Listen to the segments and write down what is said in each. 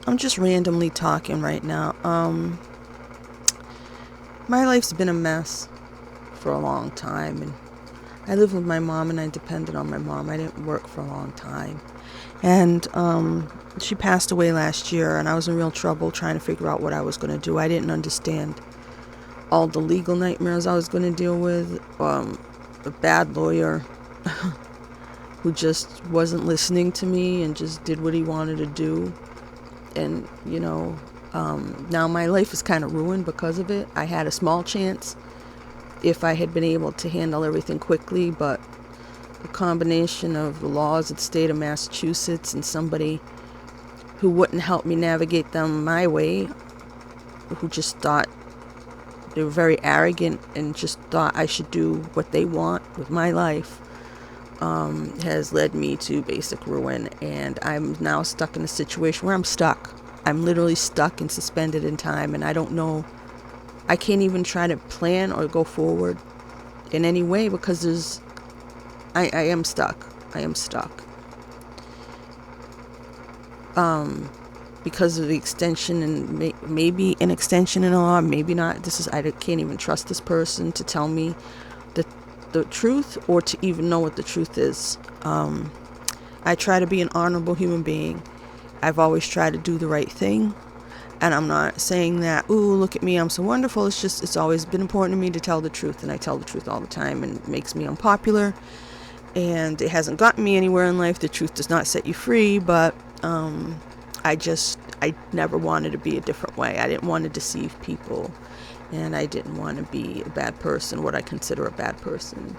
I'm just randomly talking right now. My life's been a mess for a long time, and I live with my mom, and I depended on my mom. I didn't work for a long time, and she passed away last year, and I was in real trouble trying to figure out what I was going to do. I didn't understand all the legal nightmares I was going to deal with. A bad lawyer who just wasn't listening to me and just did what he wanted to do. And, now my life is kind of ruined because of it. I had a small chance if I had been able to handle everything quickly, but the combination of the laws of the state of Massachusetts and somebody who wouldn't help me navigate them my way, who just thought they were very arrogant and just thought I should do what they want with my life, has led me to basic ruin. And I'm now stuck in a situation where I'm stuck. I'm literally stuck and suspended in time, and I don't know. I can't even try to plan or go forward in any way because I am stuck. I am stuck. Because of the extension and maybe an extension in the law, maybe not. I can't even trust this person to tell me the truth or to even know what the truth is. I try to be an honorable human being. I've always tried to do the right thing. And I'm not saying that, ooh, look at me, I'm so wonderful. It's just, it's always been important to me to tell the truth. And I tell the truth all the time, and it makes me unpopular. And it hasn't gotten me anywhere in life. The truth does not set you free. But I never wanted to be a different way. I didn't want to deceive people. And I didn't want to be a bad person, what I consider a bad person.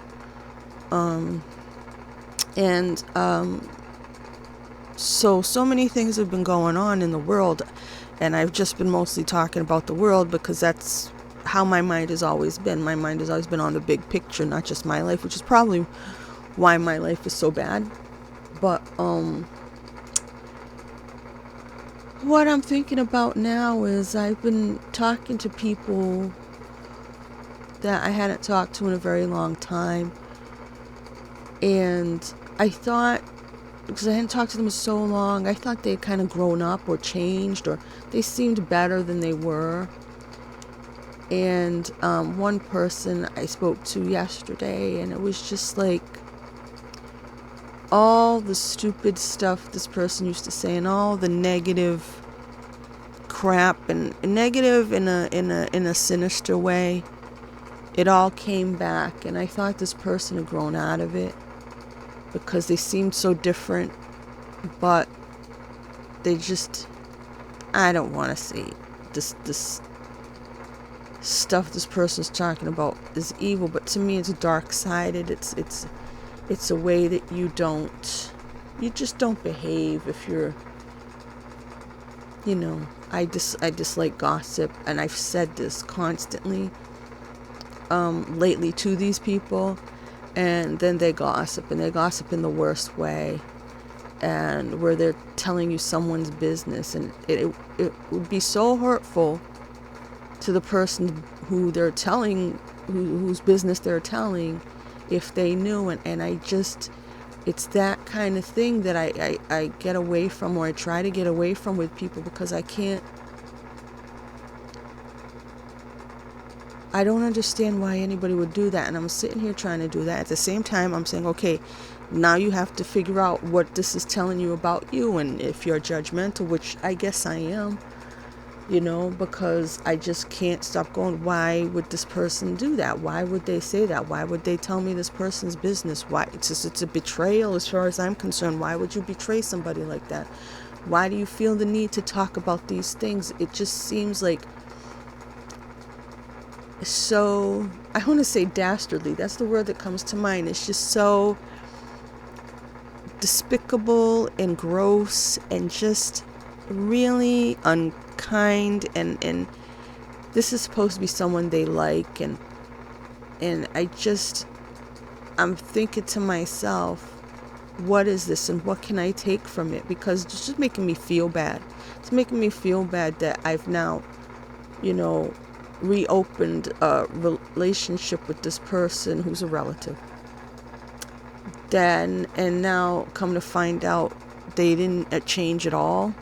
So many things have been going on in the world, and I've just been mostly talking about the world because that's how my mind has always been. My mind has always been on the big picture, not just my life, which is probably why my life is so bad. But what I'm thinking about now is I've been talking to people that I hadn't talked to in a very long time, and I thought, because I hadn't talked to them in so long, I thought they'd kind of grown up or changed, or they seemed better than they were. And one person I spoke to yesterday, and it was just like all the stupid stuff this person used to say, and all the negative crap, and negative in a sinister way. It all came back, and I thought this person had grown out of it, because they seemed so different, but they just, I don't want to say this stuff this person's talking about is evil, but to me it's dark-sided. It's a way that you just don't behave if you're, I dislike gossip, and I've said this constantly lately to these people. And then they gossip, and they gossip in the worst way, and where they're telling you someone's business, and it would be so hurtful to the person who they're telling, whose business they're telling, if they knew. And it's that kind of thing that I get away from, or I try to get away from with people, because I don't understand why anybody would do that. And I'm sitting here trying to do that. At the same time, I'm saying, okay, now you have to figure out what this is telling you about you. And if you're judgmental, which I guess I am, because I just can't stop going, why would this person do that? Why would they say that? Why would they tell me this person's business? Why? It's a betrayal as far as I'm concerned. Why would you betray somebody like that? Why do you feel the need to talk about these things? It just seems like so, I want to say dastardly. That's the word that comes to mind. It's just so despicable and gross and just really unkind. And this is supposed to be someone they like. And I'm thinking to myself, what is this and what can I take from it? Because it's just making me feel bad. It's making me feel bad that I've now, reopened a relationship with this person who's a relative. And now come to find out they didn't change at all.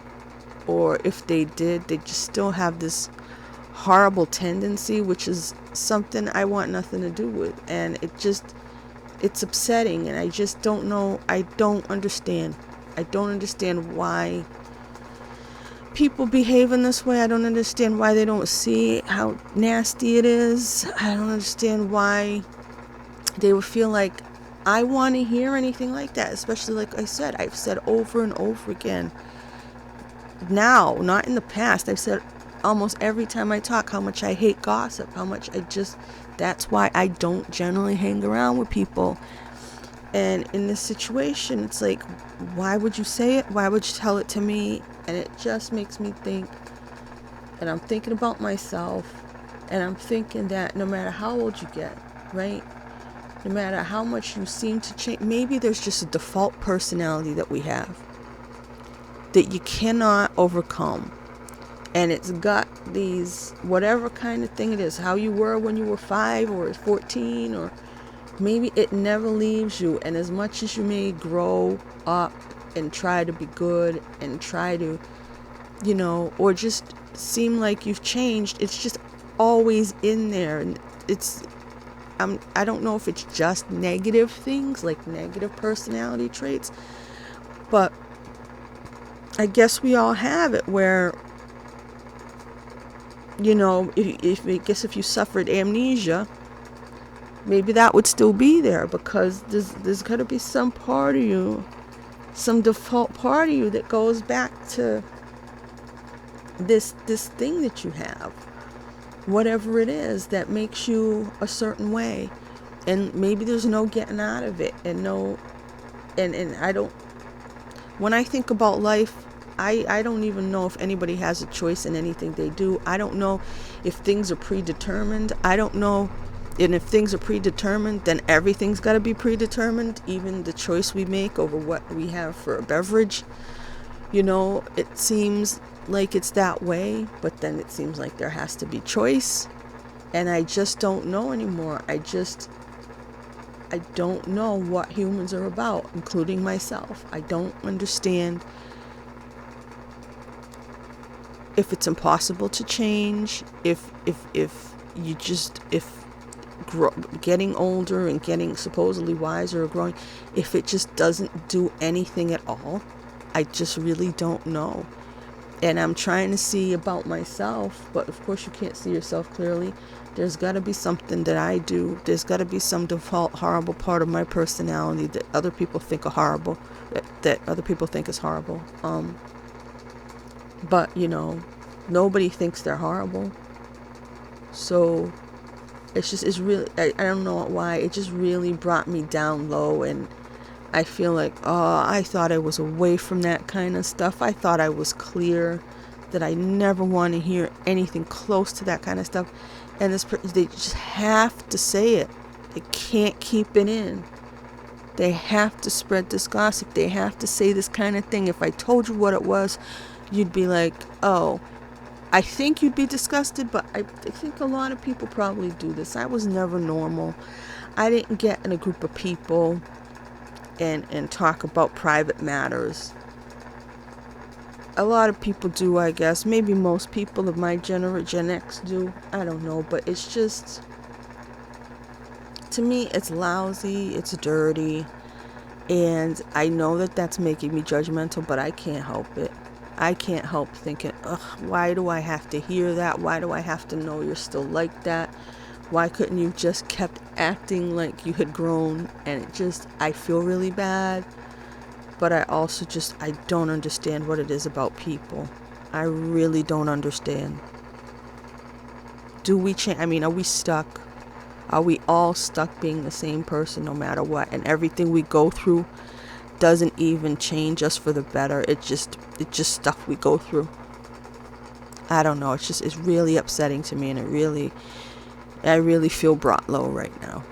or if they did, they just still have this horrible tendency, which is something I want nothing to do with. And it's upsetting, and I just don't know. I don't understand why people behave in this way. I don't understand why they don't see how nasty it is. I don't understand why they would feel like I want to hear anything like that, especially like I said, I've said over and over again now, not in the past. I've said almost every time I talk how much I hate gossip, how much that's why I don't generally hang around with people. And in this situation, it's like, why would you say it? Why would you tell it to me? And it just makes me think, and I'm thinking about myself, and I'm thinking that no matter how old you get, right? No matter how much you seem to change, maybe there's just a default personality that we have that you cannot overcome. And it's got these, whatever kind of thing it is, how you were when you were 5 or 14, or maybe it never leaves you. And as much as you may grow up and try to be good and try to, or just seem like you've changed, it's just always in there. And I don't know if it's just negative things, like negative personality traits, but I guess we all have it where, if you suffered amnesia, maybe that would still be there, because there's got to be some part of you, some default part of you that goes back to this thing that you have, whatever it is that makes you a certain way, and maybe there's no getting out of it. And I don't, when I think about life, I don't even know if anybody has a choice in anything they do. I don't know if things are predetermined. I don't know. And if things are predetermined, then everything's got to be predetermined, even the choice we make over what we have for a beverage. It seems like it's that way, but then it seems like there has to be choice. And I just don't know anymore. I don't know what humans are about, including myself. I don't understand if it's impossible to change, if getting older and getting supposedly wiser or growing, if it just doesn't do anything at all. I just really don't know. And I'm trying to see about myself, but of course you can't see yourself clearly. There's got to be something that I do. There's got to be some default horrible part of my personality that other people think are horrible, that other people think is horrible. But nobody thinks they're horrible. So it's really, I don't know why, it just really brought me down low. And I feel like, I thought I was away from that kind of stuff. I thought I was clear, that I never want to hear anything close to that kind of stuff. And they just have to say it. They can't keep it in. They have to spread this gossip. They have to say this kind of thing. If I told you what it was, you'd be like, oh, I think you'd be disgusted, but I think a lot of people probably do this. I was never normal. I didn't get in a group of people and talk about private matters. A lot of people do, I guess. Maybe most people of my Gen X do. I don't know, but it's just, to me, it's lousy, it's dirty, and I know that that's making me judgmental, but I can't help it. I can't help thinking, why do I have to hear that? Why do I have to know you're still like that? Why couldn't you just kept acting like you had grown? And I feel really bad. But I also I don't understand what it is about people. I really don't understand. Do we change? Are we stuck? Are we all stuck being the same person no matter what? And everything we go through doesn't even change us for the better. It's just stuff we go through. I don't know. It's really upsetting to me, and I really feel brought low right now.